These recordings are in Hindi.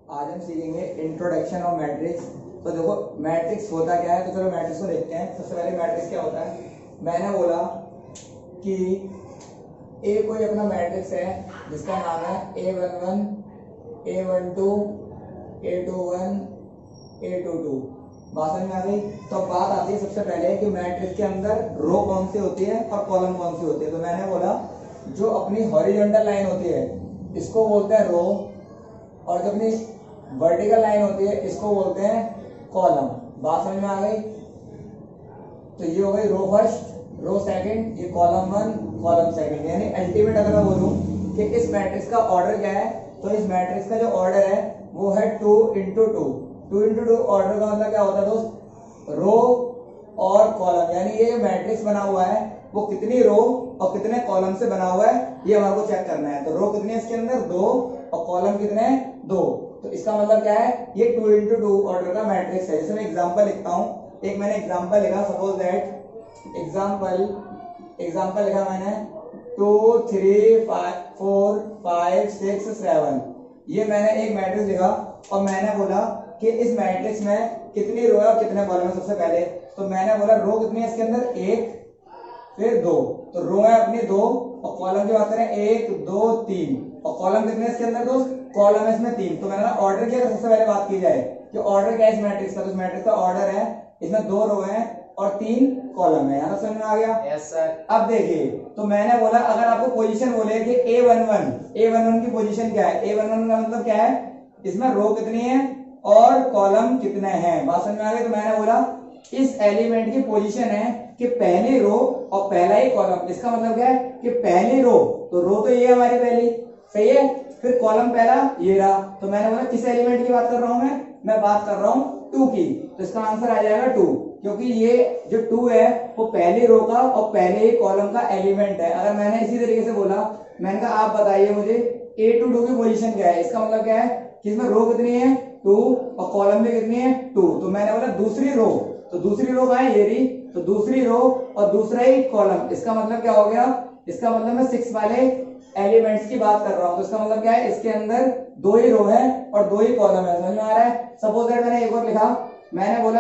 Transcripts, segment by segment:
आज हम सीखेंगे इंट्रोडक्शन ऑफ मैट्रिक्स। तो देखो मैट्रिक्स होता क्या है, तो चलो मैट्रिक्स को देखते हैं। सबसे पहले मैट्रिक्स क्या होता है, मैंने बोला कि ए कोई अपना मैट्रिक्स है जिसका नाम है A11, A12, A21, A22। बात समझ में आ गई। तो बात आती है सबसे पहले कि मैट्रिक्स के अंदर रो कौन सी होती है और कॉलम कौन सी होती है। तो मैंने बोला जो अपनी हॉरिजॉन्टल लाइन होती है इसको बोलते हैं रो, और जो अपनी वर्टिकल लाइन होती है इसको बोलते हैं कॉलम। बात समझ में आ गई। तो ये हो गई रो फर्स्ट, रो सेकंड, ये कॉलम वन, कॉलम सेकंड। यानी अल्टीमेट अगर मैं बोलूं कि इस मैट्रिक्स का ऑर्डर क्या है, तो इस मैट्रिक्स का जो ऑर्डर है वो है 2 into 2। 2 into 2 ऑर्डर का मतलब क्या होता है दोस्त, रो और कॉलम। यानी ये मैट्रिक्स बना हुआ है वो कितनी रो और कितने कॉलम से बना हुआ है ये हमारे को चेक करना है। तो रो कितनी है इसके अंदर, 2, और कॉलम कितने हैं, 2। तो इसका मतलब क्या है, ये 2 into 2 ऑर्डर का मैट्रिक्स है। जैसे मैं एग्जांपल लिखता हूं, एक मैंने एग्जांपल लिखा, सपोज दैट एग्जांपल लिखा मैंने 2 3 4 5 6 7। ये मैंने एक मैट्रिक्स लिखा और मैंने बोला कि इस मैट्रिक्स में कितनी रो है और कितने कॉलम है। सबसे पहले तो मैंने बोला रो कितनी है इसके अंदर, 1, फिर 2। तो रो है अपनी 2, और कॉलम की बात करें 1 2 3, और कॉलम कितने इसके अंदर दोस्त, कॉलम है इसमें 3। तो मैंने ना ऑर्डर किया, सबसे पहले बात की जाए कि ऑर्डर क्या है इस मैट्रिक्स का। तो इस मैट्रिक्स का ऑर्डर है, इसमें 2 रो है और 3 कॉलम है। यहाँ समझ में आ गया? Yes sir. अब देखिए, तो मैंने बोला अगर आपको पोजीशन बोले कि A11 की पोजीशन क्या है, A11 का मतलब क्या है, इसमें रो कितनी है और कॉलम कितने हैं। बात समझ में आ गई। तो मैंने बोला इस एलिमेंट की पोजीशन है कि पहली रो और पहला ही कॉलम। इसका मतलब क्या है कि पहली रो, तो रो तो ये है हमारी पहली, सही है, फिर कॉलम पहला ये रहा। तो मैंने बोला किस एलिमेंट की बात कर रहा हूं मैं बात कर रहा हूं 2 की। तो इसका आंसर आ जाएगा 2, क्योंकि ये जो 2 है वो पहली रो का और पहले ही कॉलम का एलिमेंट है। अगर मैंने इसी तरीके से बोला, मैंने कहा आप बताइए मुझे A to 2 की पोजीशन क्या है, इसका मतलब क्या है कि इसमें रो कितनी है 2 और कॉलम भी कितनी है 2। तो मैंने बोला दूसरी रो, तो दूसरी रो कहाँ है, ये रही। तो दूसरी रो और दूसरा ही कॉलम, इसका मतलब क्या हो गया, इसका मतलब मैं 6 वाले एलिमेंट्स की बात कर रहा हूं। तो इसका मतलब क्या है, इसके अंदर 2 ही रो है और 2 ही कॉलम है। समझ में आ रहा है। सपोज दैट मैंने एक और लिखा, मैंने बोला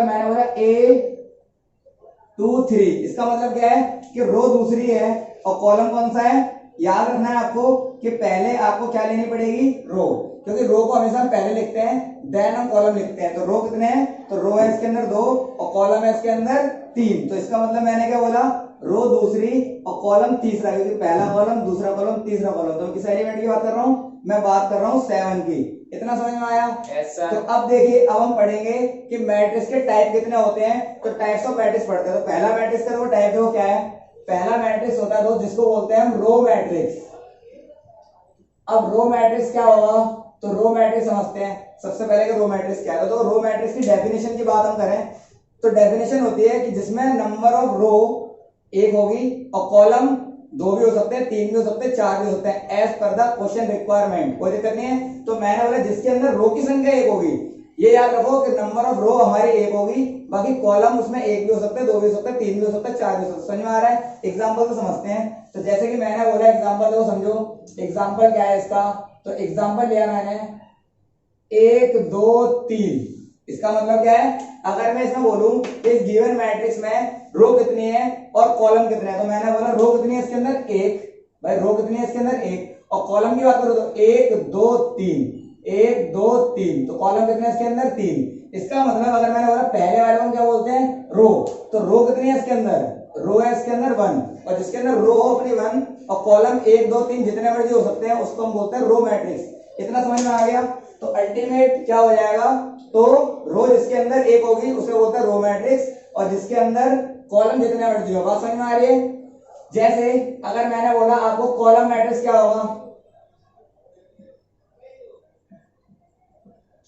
A23। इसका मतलब क्या है कि रो दूसरी है और कॉलम कौन सा है। याद रखना है आपको कि पहले आपको क्या लेनी पड़ेगी, रो, क्योंकि रो को हमेशा हम पहले लिखते हैं देन हम कॉलम लिखते हैं। तो रो कितने हैं, तो रो है इसके अंदर 2 और कॉलम है इसके अंदर 3। तो इसका मतलब मैंने क्या बोला, रो दूसरी और कॉलम तीसरा, क्योंकि पहला कॉलम दूसरा कॉलम तीसरा कॉलम। तो किस एलिमेंट की बात कर रहा हूं, मैं बात कर रहा हूं 7 की। इतना समझ में आया? Yes sir. तो अब देखिए, अब हम पढ़ेंगे कि मैट्रिक्स के टाइप कितने होते हैं। तो टाइप्स ऑफ मैट्रिक्स पढ़ते हैं। तो पहला मैट्रिक्स का वो टाइप है वो क्या है, पहला मैट्रिक्स होता है दोस्त जिसको बोलते हैं हम रो मैट्रिक्स। अब रो मैट्रिक्स क्या होगा, तो रो मैट्रिक्स समझते हैं सबसे पहले कि रो मैट्रिक्स क्या है। तो रो मैट्रिक्स की डेफिनेशन की बात हम करें तो डेफिनेशन होती है कि जिसमें नंबर ऑफ रो 1 होगी और कॉलम 2 भी हो सकते हैं, 3 भी हो सकते हैं, 4 भी हो सकते हैं, as per the question requirement. कोई दिक्कत नहीं है। तो मैंने बोला जिसके अंदर रो की संख्या 1 होगी, ये याद रखो कि नंबर ऑफ रो हमारी 1 होगी, बाकी कॉलम उसमें 1 भी हो सकते हैं, 2 भी हो सकते हैं, 3 भी हो सकते हैं, 4 भी हो सकते हैं। समझ में आ रहा है। एग्जाम्पल तो समझते हैं। तो जैसे कि मैंने बोला एग्जाम्पल देखो, समझो एग्जाम्पल क्या है इसका। तो एग्जाम्पल लिया मैंने 1 2 3। इसका मतलब क्या है, अगर मैं इसमें बोलूं इस गिवन मैट्रिक्स में रो कितनी है और कॉलम कितने हैं, तो मैंने बोला रो कितनी है इसके अंदर 1, भाई रो कितनी है इसके अंदर 1, और कॉलम की बात करो तो 1 2 3, 1 2 3, तो कॉलम कितने हैं इसके अंदर 3। इसका मतलब अगर मैंने बोला पहले वाले को क्या बोलते हैं, रो, तो रो कितनी है इसके अंदर, रो है इसके अंदर 1, और जिसके अंदर रो हो अपनी 1 और कॉलम 1 2 3 जितने मर्जी हो सकते हैं उसको हम बोलते हैं रो मैट्रिक्स। इतना समझ में आ गया। तो अल्टीमेट क्या हो जाएगा, तो रो जिसके अंदर 1 होगी उसे बोलते हैं रो मैट्रिक्स, और जिसके अंदर कॉलम जितने मर्जी हो। बात समझ में आ रही है। जैसे अगर मैंने बोला आपको कॉलम मैट्रिक्स क्या होगा,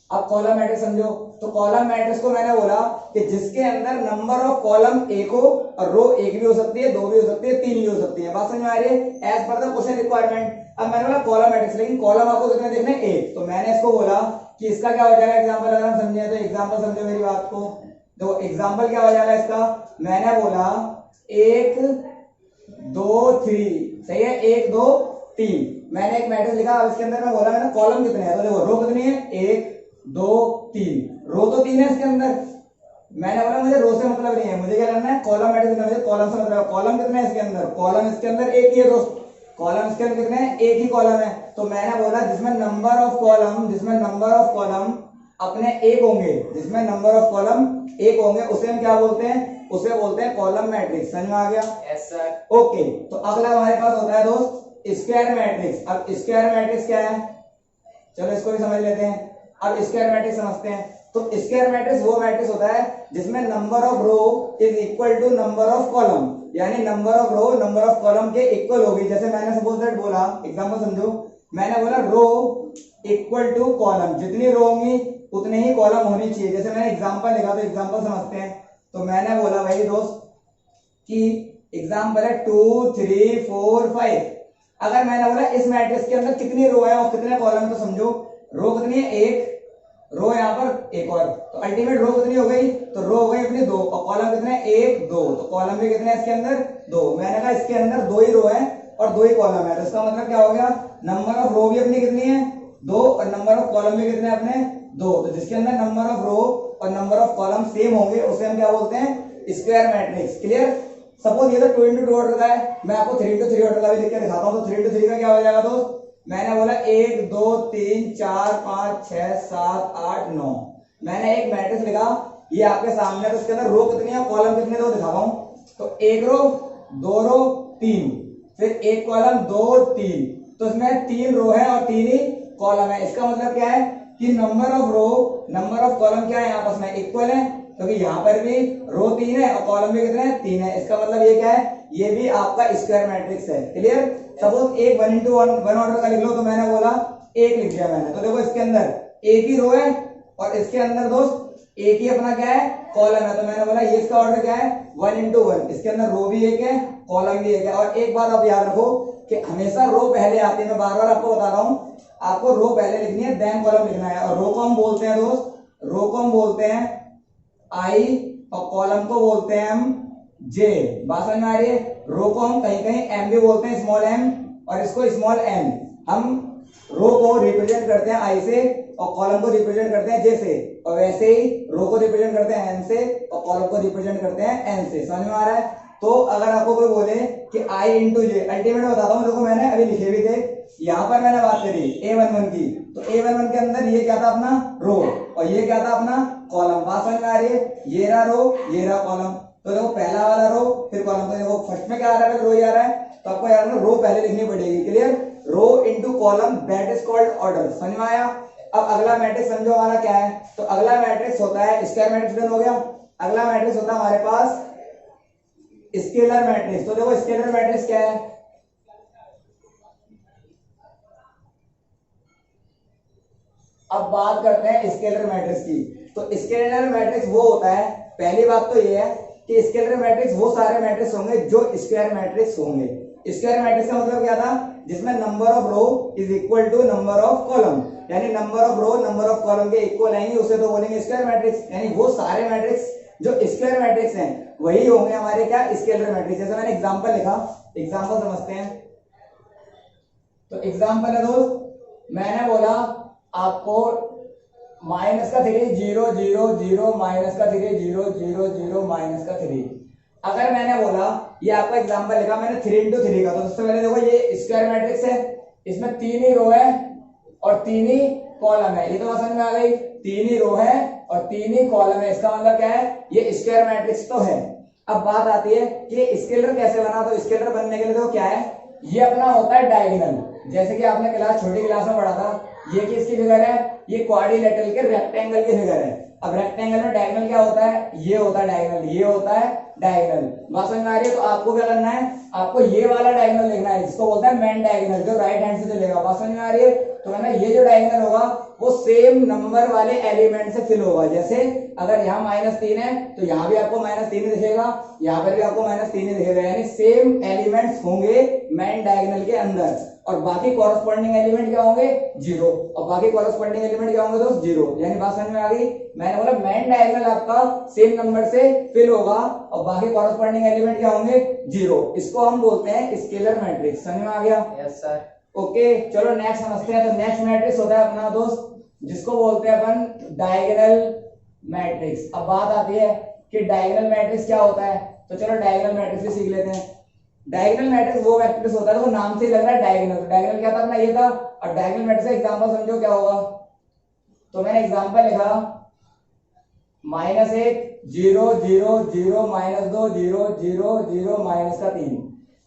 अब कॉलम मैट्रिक्स समझो। तो कॉलम मैट्रिक्स को मैंने बोला कि जिसके अंदर नंबर ऑफ कॉलम 1 हो और रो 1 भी हो सकती है, 2 भी हो सकती है, 3 भी हो सकती है। बात समझ में आ रही है, as per the question requirement. अब मैंने बोला कॉलम मैट्रिक्स, लेकिन कॉलम आपको कितने देखने 1, तो मैंने इसको बोला कि इसका क्या हो जाएगा एग्जाम्पल। अगर हम समझे तो एग्जाम्पल समझो मेरी बात को। तो एग्जाम्पल क्या हो जाएगा इसका, मैंने बोला 1 2 3, सही है, 1 2 3। मैंने एक मैट्रिक्स लिखा, अब इसके अंदर मैं बोला मैंने कॉलम कितने हैं, तो देखो रो कितनी है 1, 2 3, रो तो 3 है इसके अंदर। मैंने बोला मुझे रो से मतलब नहीं है, मुझे क्या करना है, कॉलम मैट्रिक्स करना है। मुझे कॉलम से मतलब है, कॉलम कितने हैं इसके अंदर, कॉलम इसके अंदर एक ही है दोस्त, कॉलम इसके अंदर कितने हैं, एक ही कॉलम है। तो मैंने बोला जिसमें नंबर ऑफ कॉलम अपने एक होंगे, जिसमें नंबर ऑफ कॉलम एक होंगे उसे हम क्या बोलते हैं, उसे बोलते हैं कॉलम मैट्रिक्स। समझ में आ गया? Yes sir. ओके, तो अगला हमारे पास होता है दोस्त स्क्वायर मैट्रिक्स। अब स्क्वायर मैट्रिक्स क्या है, चलो इसको भी समझ लेते हैं। अब स्क्वायर मैट्रिक्स समझते हैं। तो स्क्वायर मैट्रिक्स वो मैट्रिक्स होता है जिसमें number of row is equal to number of column, यानी number of row number of column के इक्वल होगी। जैसे मैंने सपोज दैट बोला, एग्जांपल समझो, मैंने बोला रो इक्वल टू कॉलम, जितनी रो होंगी उतने ही कॉलम होनी चाहिए। जैसे मैंने एग्जांपल लिखा, तो एग्जांपल समझते हैं। तो मैंने बोला भाई दोस्त कि एग्जांपल है 2 3 4 5। अगर मैंने बोला इस मैट्रिक्स के अंदर कितनी रो है और कितने कॉलम है, तो समझो रो कितनी है, एक रो यहाँ पर एक और, तो अल्टीमेट रो कितनी हो गई, तो रो हो गई अपनी 2, और कॉलम कितने, 1 2, तो कॉलम भी कितने हैं इसके अंदर, 2। मैंने कहा इसके अंदर 2 ही रो है और 2 ही कॉलम है, तो इसका मतलब क्या हो गया, नंबर ऑफ रो भी अपनी कितनी है 2 और नंबर ऑफ कॉलम भी कितने अपने 2। तो जिसके अंदर नंबर ऑफ रो और नंबर ऑफ कॉलम सेम होंगे उसे हम क्या बोलते हैं, स्क्वायर मैट्रिक्स। क्लियर? सपोज ये तो 2 into 2 ऑर्डर का है, मैं आपको 3 into 3 ऑर्डर का भी लिख के दिखाता हूँ। तो 3 into 3 का क्या हो जाएगा दोस्त, मैंने बोला 1 2 3 4 5 6 7 8 9, मैंने एक मैट्रिक्स लिखा, ये आपके सामने, तो इसके अंदर रो कितनी है कॉलम कितने, दो दिखा रहा हूँ। तो 1 रो 2 रो 3, फिर एक कॉलम 2 3, तो इसमें 3 रो है और 3 ही कॉलम है। इसका मतलब क्या है कि number of row number of column क्या है, आपस में इक्वल है, क्योंकि यहाँ पर भी रो 3 है और कॉलम भी कितने हैं 3 है। इसका मतलब ये क्या है, ये भी आपका स्क्वायर मैट्रिक्स है। क्लियर? सपोज एक 1 into 1 ऑर्डर का लिख लो, तो मैंने बोला एक लिख दिया मैंने, तो देखो इसके अंदर एक ही रो है और इसके अंदर दोस्त एक ही अपना क्या है कॉलम है, तो मैंने बोला ये इसका ऑर्डर क्या है 1 into 1, इसके अंदर रो भी एक है कॉलम भी एक है। और एक बात आप याद रखो कि हमेशा रो पहले आती है, मैं बार बार आपको बता रहा हूँ, आपको रो पहले लिखनी है देन कॉलम लिखना है। और रो को हम बोलते हैं दोस्त, रो को हम बोलते हैं आई और कॉलम को बोलते हैं हम जे। बात समझ में आ रही है? रो को हम कहीं कहीं एम भी बोलते हैं, स्मॉल एम, और इसको स्मॉल एन। हम रो को रिप्रेजेंट करते हैं आई से और कॉलम को रिप्रेजेंट करते हैं जे से, और वैसे ही रो को रिप्रेजेंट करते हैं एन से और कॉलम को रिप्रेजेंट करते हैं एन से। समझ में आ रहा है? तो अगर आपको कोई बोले कि आई इंटू जे, अल्टीमेट बताता हूँ, देखो मैंने अभी लिखे भी थे, यहाँ पर मैंने बात करी A11 की, तो A11 के अंदर ये क्या था अपना रो और ये क्या था अपना कॉलम। बात समझ में आ रही है? ये रहा रो ये रहा कॉलम, तो देखो पहला वाला रो फिर कॉलम, तो देखो फर्स्ट में क्या आ रहा है, रो ही आ रहा है, तो आपको यार रो पहले लिखनी पड़ेगी। Clear? Row into column that is called order. समझ में आया? अब अगला मैट्रिक्स समझो हमारा क्या है, तो अगला मैट्रिक्स होता है स्क्वायर मैट्रिक्स, डन हो गया। अगला मैट्रिक्स होता है हमारे पास स्केलर मैट्रिक्स। तो देखो स्केलर मैट्रिक्स क्या है, अब बात करते हैं स्केलर मैट्रिक्स की। तो स्केलर मैट्रिक्स वो होता है, पहली बात तो ये है कि स्केलर मैट्रिक्स वो सारे मैट्रिक्स होंगे जो स्क्वायर मैट्रिक्स होंगे। स्क्वायर मैट्रिक्स का मतलब क्या था, जिसमें number of row is equal to number of column, यानी number of row number of column के इक्वल आएंगे, उसे तो बोलेंगे स्क्वायर मैट्रिक्स। यानी वो सारे मैट्रिक्स जो स्क्वायर मैट्रिक्स हैं वही होंगे हमारे क्या स्केलर मैट्रिक्स। जैसे मैंने एग्जांपल लिखा, एग्जांपल समझते हैं। तो एग्जांपल है दोस्त, मैंने बोला आपको माइनस का 3 0 0 0 माइनस का 3 0 0 0 माइनस का 3। अगर मैंने बोला ये आपका एग्जांपल लिखा मैंने 3 into 3 का, तो सबसे पहले देखो ये स्क्वायर मैट्रिक्स है, इसमें 3 ही रो है और 3 ही कॉलम है। ये तो समझ में आ गई, 3 ही रो है और 3 ही कॉलम है, इसका मतलब क्या है ये स्क्वायर मैट्रिक्स तो है। अब बात आती है कि स्केलर कैसे बना, तो स्केलर बनने के लिए देखो क्या है, ये अपना होता है डायगोनल। जैसे कि आपने छोटी क्लास में पढ़ा था, ये किसकी फिगर है, ये क्वाड्रिलेटरल के रेक्टेंगल की फिगर है। अब रेक्टेंगल में डायगोनल क्या होता है, ये होता है डायगोनल, ये होता है डायगोनल। बात समझ में आ रही है? तो आपको क्या करना है, आपको ये वाला डायगोनल लिखना है जिसको बोलते हैं मेन डायगोनल, जो राइट हैंड से चलेगा। बात समझ में आ रही है? तो मैंने ये जो डायगोनल होगा वो सेम नंबर वाले एलिमेंट से फिल होगा। जैसे अगर यहाँ -3 है तो यहाँ भी आपको -3 ही दिखेगा, यहाँ पर भी आपको -3 ही दिखेगा, यानी सेम एलिमेंट्स होंगे मेन डायगोनल के अंदर, और बाकी कॉरेस्पॉन्डिंग एलिमेंट क्या होंगे 0, और बाकी कॉरेस्पॉन्डिंग एलिमेंट क्या होंगे दोस्त 0। यानी बात समझ में आ गई? मैंने बोला मेन डायगोनल आपका सेम नंबर से फिल होगा और बाकी कॉरेस्पॉन्डिंग एलिमेंट क्या होंगे 0। इसको हम बोलते हैं स्केलर मैट्रिक्स। समझ में आ गया? Yes sir. ओके, चलो नेक्स्ट समझते हैं। तो नेक्स्ट मैट्रिक्स होता है अपना दोस्त जिसको बोलते हैं अपन डायगोनल मैट्रिक्स। अब बात आती है कि डायगोनल मैट्रिक्स क्या होता है, तो चलो डायगोनल मैट्रिक्स भी सीख लेते हैं। डायगोनल मैट्रिक्स वो मैट्रिक्स होता है, तो वो नाम से ही लग रहा है डायगोनल। डायगोनल क्या था अपना, ये था। और डायगोनल मैट्रिक्स का एग्जांपल समझो क्या होगा। तो मैंने एग्जांपल लिखा -1 0 0 0 -2 0 0 0 -3।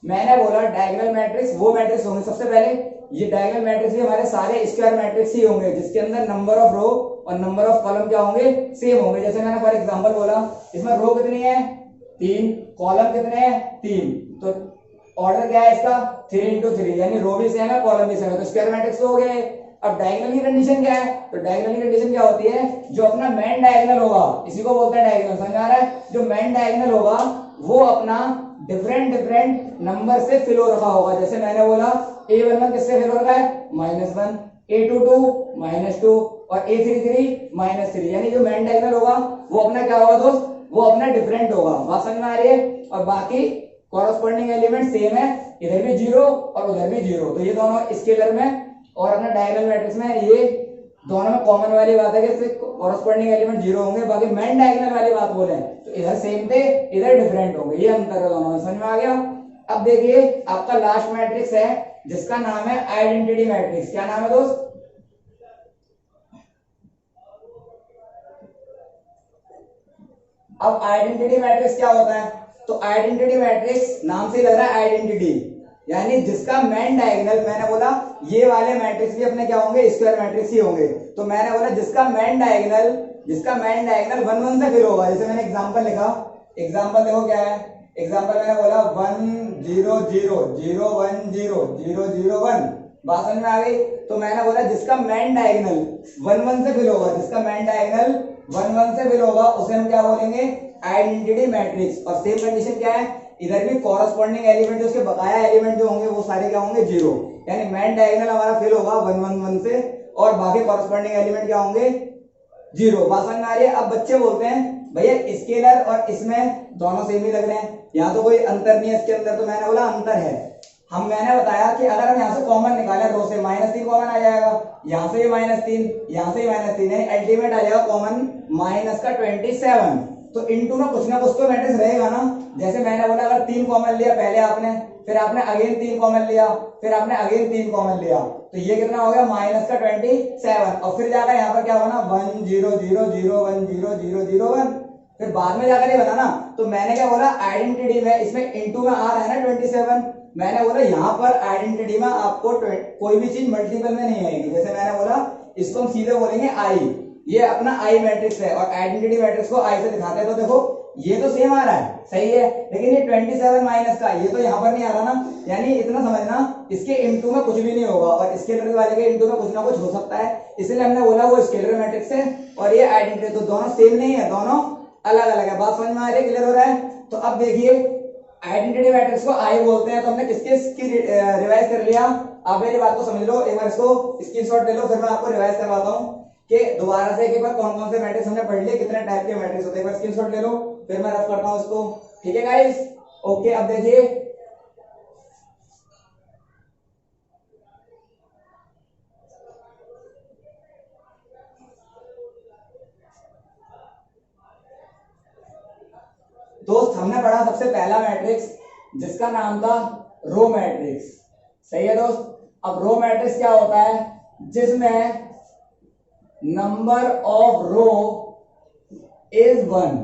मैंने बोला डायगोनल मैट्रिक्स वो मैट्रिक्स होंगे, सबसे पहले ये डायगोनल मैट्रिक्स भी हमारे सारे स्क्वायर मैट्रिक्स ही होंगे जिसके अंदर नंबर ऑफ रो और नंबर ऑफ कॉलम क्या होंगे, सेम होंगे। जैसे मैंने फॉर एग्जांपल बोला, इसमें रो कितनी है 3, कॉलम कितने हैं 3, तो ऑर्डर क्या है इसका 3 into 3, यानी रो भी सेम है कॉलम भी सेम है, तो स्क्वायर मैट्रिक्स हो गए। अब डायगोनल की कंडीशन क्या है, तो डायगोनल की कंडीशन क्या होती है, जो अपना मेन डायगोनल होगा, इसी को बोलते हैं डायगोनल, समझ आ रहा है। जो मेन डायगोनल होगा वो अपना डिफरेंट नंबर से फिल हो रखा होगा। जैसे मैंने बोला a11 किससे फिल हो रखा है -1, a22 -2 और a33 -3, यानी जो मेन डायगोनल होगा वो अपना क्या होगा दोस्त, वो अपना डिफरेंट होगा। बात समझ में आ रही है। और बाकी कॉरस्पॉन्डिंग एलिमेंट सेम है, इधर भी 0 और उधर भी 0, तो ये दोनों स्केलर में और अपना डायगोनल मैट्रिक्स में ये दोनों में कॉमन वाली बात है कि कॉरस्पॉन्डिंग एलिमेंट 0 होंगे। बाकी मेन डायगोनल वाली बात बोले तो इधर सेम थे इधर डिफरेंट होंगे, ये अंतर है दोनों में, समझ में आ गया। अब देखिए आपका लास्ट मैट्रिक्स है जिसका नाम है आइडेंटिटी मैट्रिक्स। क्या नाम है दोस्त, अब आइडेंटिटी मैट्रिक्स क्या होता है, तो आइडेंटिटी मैट्रिक्स नाम से लग रहा है आइडेंटिटी, यानी जिसका मेन डायगोनल, मैंने बोला ये वाले मैट्रिक्स भी अपने क्या होंगे स्क्वायर मैट्रिक्स ही होंगे, तो मैंने बोला जिसका मेन डायगोनल 1 1 से फिल होगा। जैसे मैंने एग्जांपल लिखा, एग्जांपल देखो क्या है, एग्जांपल मैंने बोला 1 0 0 0 1 0 0 0 1, बात समझ में आ गई। तो मैंने बोला जिसका मेन डायगोनल 1 1 से फिल होगा, जिसका मेन डायगोनल 1 1 से फिल होगा उसे हम क्या बोलेंगे आइडेंटिटी मैट्रिक्स। और सेम कंडीशन क्या है, इधर भी कॉरस्पॉन्डिंग एलिमेंट जो उसके बकाया एलिमेंट जो होंगे वो सारे क्या होंगे 0, यानी मेन डायगोनल हमारा फिल होगा 1 1 1 से और बाकी कॉरस्पॉन्डिंग एलिमेंट क्या होंगे 0। बात समझ में आ रही है। अब बच्चे बोलते हैं भैया स्केलर और इसमें दोनों सेम ही लग रहे हैं, यहाँ तो कोई अंतर नहीं है इसके अंदर, तो मैंने बोला अंतर है। मैंने बताया कि अगर हम यहाँ से कॉमन निकालें रो से -3 कॉमन आ जाएगा, यहाँ से भी -3, यहाँ से भी -3, यानी अल्टीमेट आ जाएगा कॉमन -27। तो इनटू में कुछ ना कुछ तो मैट्रिक्स रहेगा ना। जैसे मैंने बोला अगर 3 कॉमन लिया पहले आपने, फिर आपने अगेन 3 कॉमन लिया, फिर आपने अगेन 3 कॉमन लिया, तो ये कितना हो गया -27। और फिर जाकर यहाँ पर क्या बना 1 0 0 0 1 0 0 0 1, फिर बाद में जाकर ये बना ना। तो मैंने क्या बोला आइडेंटिटी में इसमें इनटू में आ रहा है ना 27, मैंने बोला यहाँ पर आइडेंटिटी में आपको कोई भी चीज मल्टीपल में नहीं आएगी। जैसे मैंने बोला इसको हम सीधे बोलेंगे आई, ये अपना आई मैट्रिक्स है और आइडेंटिटी मैट्रिक्स को आई से दिखाते हैं, तो देखो ये तो सेम आ रहा है सही है, लेकिन ये 27 माइनस का ये तो यहाँ पर नहीं आ रहा ना, यानी इतना समझना इसके इनटू में कुछ भी नहीं होगा और स्केलर वाले के इनटू में कुछ ना कुछ हो सकता है, इसलिए हमने बोला वो स्केलर मैट्रिक्स है और ये आइडेंटिटी, तो दोनों सेम नहीं है, दोनों अलग अलग है। बात समझ में आ रही है, क्लियर हो रहा है। तो अब देखिए आइडेंटिटी मैट्रिक्स को आई बोलते हैं, तो हमने किसकी रिवाइज कर लिया। आप मेरी बात को समझ लो, एक बार इसको स्क्रीनशॉट ले लो, फिर मैं आपको रिवाइज करवाता हूँ कि दोबारा से एक बार कौन कौन से मैट्रिक्स हमने पढ़ लिए, कितने टाइप के मैट्रिक्स होते हैं, एक बार स्क्रीनशॉट ले लो, फिर मैं रफ करता हूँ इसको, ठीक है गाइस। ओके अब देखिए दोस्त, हमने पढ़ा सबसे पहला मैट्रिक्स जिसका नाम था रो मैट्रिक्स, सही है दोस्त। अब रो मैट्रिक्स क्या होता है, जिसमें नंबर ऑफ रो इज 1,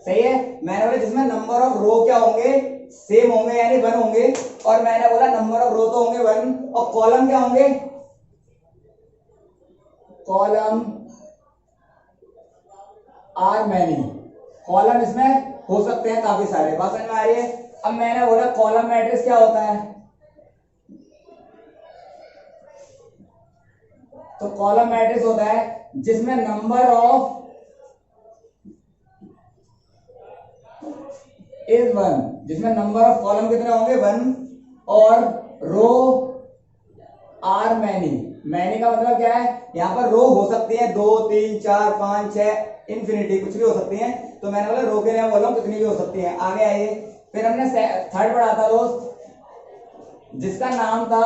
सही है। मैंने बोला जिसमें नंबर ऑफ रो क्या होंगे सेम होंगे यानी 1 होंगे, और मैंने बोला नंबर ऑफ रो तो होंगे 1 और कॉलम क्या होंगे, कॉलम आर मैनी, कॉलम इसमें हो सकते हैं काफी सारे। बात समझ में आ रही है। अब मैंने बोला कॉलम मैट्रिक्स क्या होता है, तो कॉलम मैट्रिक्स होता है जिसमें नंबर ऑफ इज 1, जिसमें नंबर ऑफ कॉलम कितने होंगे 1 और रो आर मैनी। मैनी का मतलब क्या है, यहाँ पर रो हो सकती है 2 3 4 5 6 इन्फिनिटी कुछ भी हो सकती है, तो मैंने बोला रो के लिए बोल रहा हूँ कितनी भी हो सकती है। आगे आइए, फिर हमने थर्ड पढ़ा था दोस्त जिसका नाम था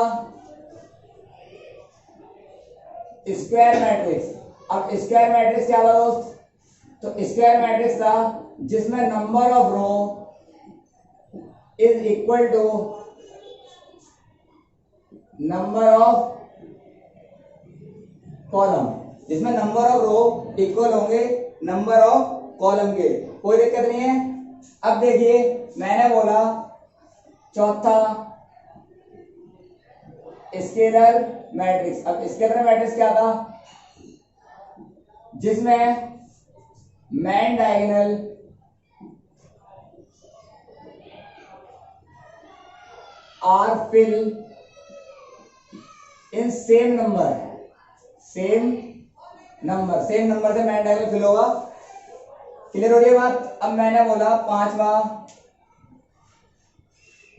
स्क्वायर मैट्रिक्स। अब स्क्वायर मैट्रिक्स क्या था दोस्त? तो स्क्वायर मैट्रिक्स था जिसमें number of row is equal to number of column, जिसमें नंबर ऑफ रो इक्वल होंगे नंबर ऑफ कॉलम के। कोई दिक्कत नहीं है। अब देखिए मैंने बोला चौथा स्केलर मैट्रिक्स। अब स्केलर मैट्रिक्स क्या था? जिसमें main diagonal are fill in same number से मैन डायगोनल फिल होगा। क्लियर हो रही है बात? अब मैंने बोला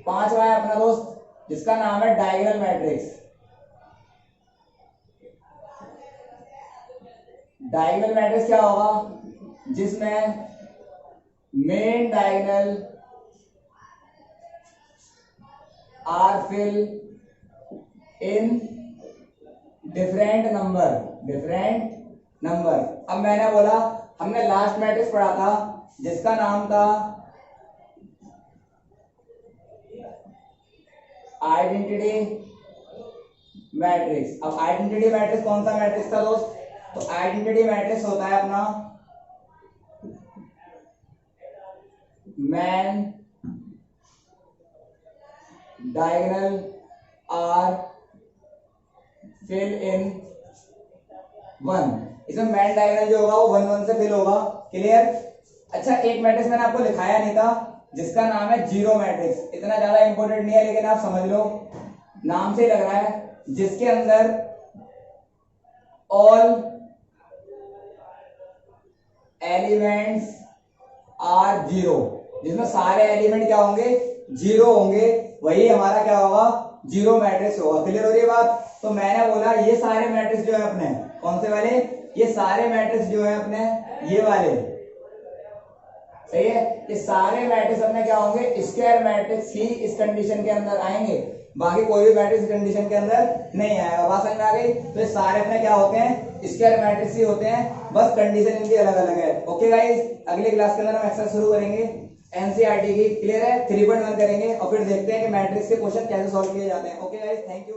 पांचवा है अपना दोस्त जिसका नाम है डायगोनल मैट्रिक्स। डायगोनल मैट्रिक्स क्या होगा? जिसमें main diagonal are fill in different number. अब मैंने बोला हमने लास्ट मैट्रिक्स पढ़ा था जिसका नाम था आइडेंटिटी मैट्रिक्स। अब आइडेंटिटी मैट्रिक्स कौन सा मैट्रिक्स था दोस्त? तो आइडेंटिटी मैट्रिक्स होता है अपना main diagonal are fill in 1। इसमें मैन डायगोनल जो होगा वो 1 1 से फिल होगा। क्लियर? अच्छा, एक मैट्रिक्स मैंने आपको लिखाया नहीं था जिसका नाम है जीरो मैट्रिक्स। इतना ज्यादा इंपॉर्टेंट नहीं है लेकिन आप समझ लो, नाम से ही लग रहा है। जिसके अंदर ऑल एलिमेंट्स आर जीरो, जिसमें सारे एलिमेंट क्या होंगे? जीरो होंगे। वही हमारा क्या होगा? जीरो मैट्रिक्स होगा। क्लियर हो रही है बात? तो मैंने बोला ये सारे मैट्रिक्स जो है अपने, कौन से वाले? ये सारे मैट्रिक्स जो है अपने ये वाले, सही है? ये सारे मैट्रिक्स अपने क्या होंगे? स्क्वायर मैट्रिक्स ही इस कंडीशन के अंदर आएंगे। बाकी कोई भी मैट्रिक्स कंडीशन के अंदर नहीं आएगा। बात समझ में आ गई? तो ये सारे अपने क्या होते हैं? स्क्वायर मैट्रिक्स ही होते हैं, बस कंडीशन इनकी अलग अलग है। ओके गाइस, अगली क्लास के अंदर हम एक्सरसाइज शुरू करेंगे एनसीईआरटी की। क्लियर है? 3.1 करेंगे और फिर देखते हैं कि मैट्रिक्स के क्वेश्चन कैसे सॉल्व किए जाते हैं। Okay guys, thank you.